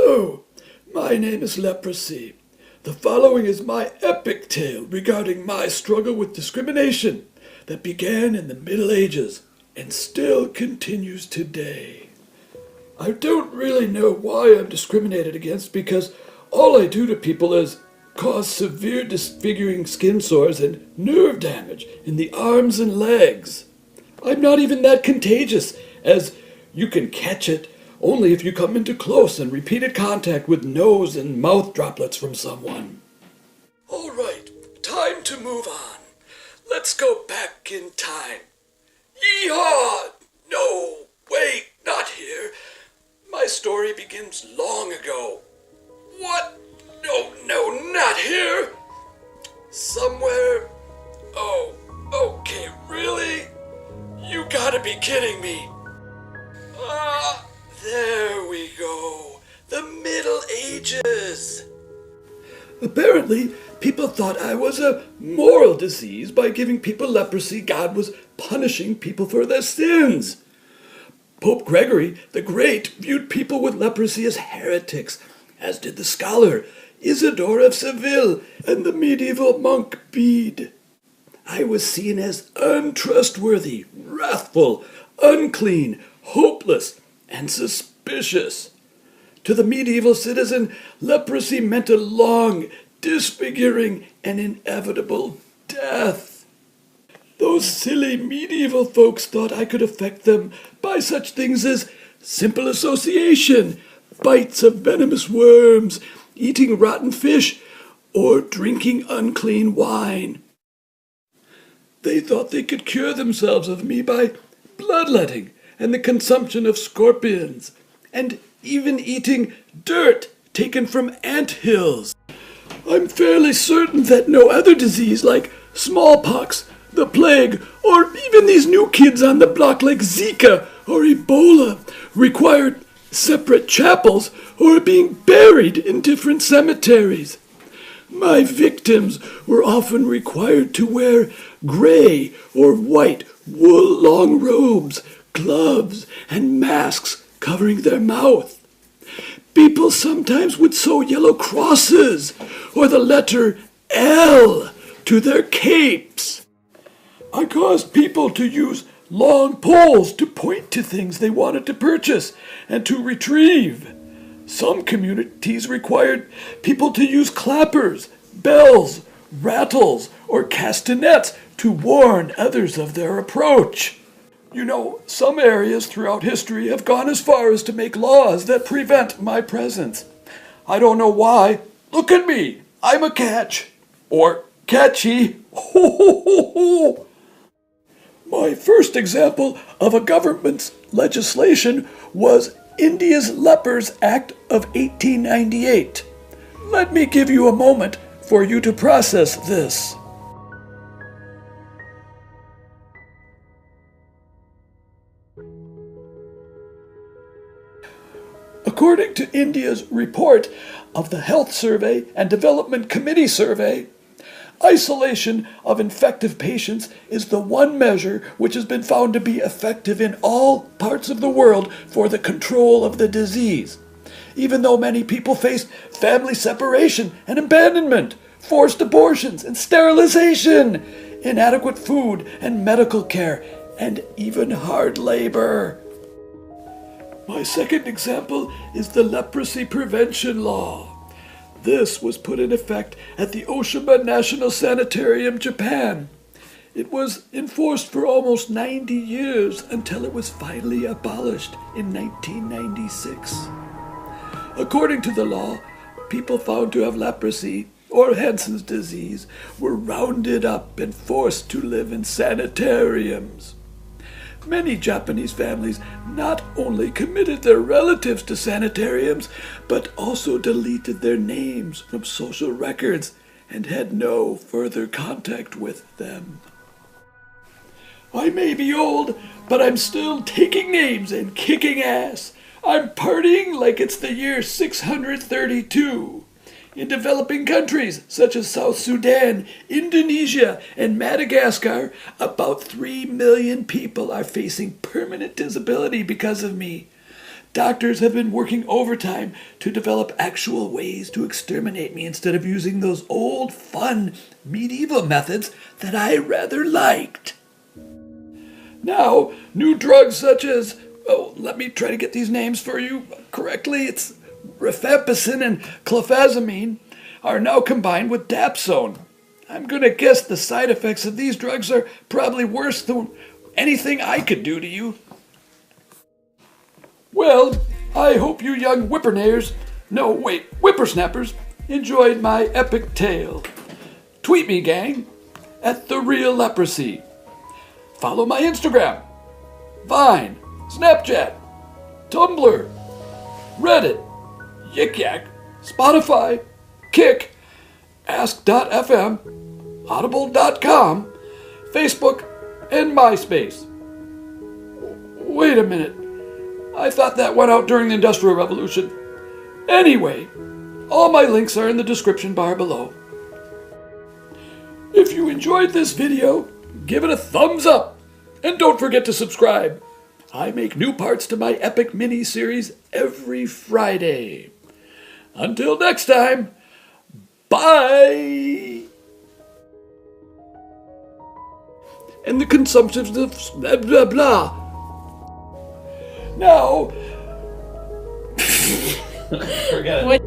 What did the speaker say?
Hello, my name is Leprosy. The following is my epic tale regarding my struggle with discrimination that began in the Middle Ages and still continues today. I don't really know why I'm discriminated against because all I do to people is cause severe disfiguring skin sores and nerve damage in the arms and legs. I'm not even that contagious, as you can catch it only if you come into close and repeated contact with nose and mouth droplets from someone. All right, time to move on. Let's go back in time. Yeehaw! No, wait, not here. My story begins long ago. What? No, not here. Somewhere. Oh, okay, really? You gotta be kidding me. There we go. The Middle Ages. Apparently, people thought I was a moral disease by giving people leprosy. God was punishing people for their sins. Pope Gregory the Great viewed people with leprosy as heretics, as did the scholar Isidore of Seville and the medieval monk Bede. I was seen as untrustworthy, wrathful, unclean, hopeless, and suspicious. To the medieval citizen, leprosy meant a long, disfiguring, and inevitable death. Those silly medieval folks thought I could affect them by such things as simple association, bites of venomous worms, eating rotten fish, or drinking unclean wine. They thought they could cure themselves of me by bloodletting and the consumption of scorpions, and even eating dirt taken from ant hills. I'm fairly certain that no other disease like smallpox, the plague, or even these new kids on the block like Zika or Ebola required separate chapels or being buried in different cemeteries. My victims were often required to wear gray or white wool long robes, gloves, and masks covering their mouth. People sometimes would sew yellow crosses or the letter L to their capes. I caused people to use long poles to point to things they wanted to purchase and to retrieve. Some communities required people to use clappers, bells, rattles, or castanets to warn others of their approach. You know, some areas throughout history have gone as far as to make laws that prevent my presence. I don't know why. Look at me. I'm a catch. Or catchy. Ho, ho, ho, ho. My first example of a government's legislation was India's Lepers Act of 1898. Let me give you a moment for you to process this. According to India's report of the Health Survey and Development Committee Survey, isolation of infected patients is the one measure which has been found to be effective in all parts of the world for the control of the disease, even though many people face family separation and abandonment, forced abortions and sterilization, inadequate food and medical care, and even hard labor. My second example is the Leprosy Prevention Law. This was put in effect at the Oshima National Sanitarium, Japan. It was enforced for almost 90 years until it was finally abolished in 1996. According to the law, people found to have leprosy or Hansen's disease were rounded up and forced to live in sanitariums. Many Japanese families not only committed their relatives to sanitariums, but also deleted their names from social records and had no further contact with them. I may be old, but I'm still taking names and kicking ass. I'm partying like it's the year 632. In developing countries such as South Sudan, Indonesia, and Madagascar, about 3 million people are facing permanent disability because of me. Doctors have been working overtime to develop actual ways to exterminate me instead of using those old, fun, medieval methods that I rather liked. Now, new drugs such as, let me try to get these names for you correctly. It's rifampicin and clofazimine are now combined with dapsone. I'm going to guess the side effects of these drugs are probably worse than anything I could do to you. Well, I hope you young whippersnappers enjoyed my epic tale. Tweet me, gang, at The Real Leprosy. Follow my Instagram, Vine, Snapchat, Tumblr, Reddit, Yik Yak, Spotify, Kick, Ask.fm, Audible.com, Facebook, and MySpace. Wait a minute. I thought that went out during the Industrial Revolution. Anyway, all my links are in the description bar below. If you enjoyed this video, give it a thumbs up. And don't forget to subscribe. I make new parts to my epic mini-series every Friday. Until next time, bye! And the consumption of blah blah blah. Now... Forget it.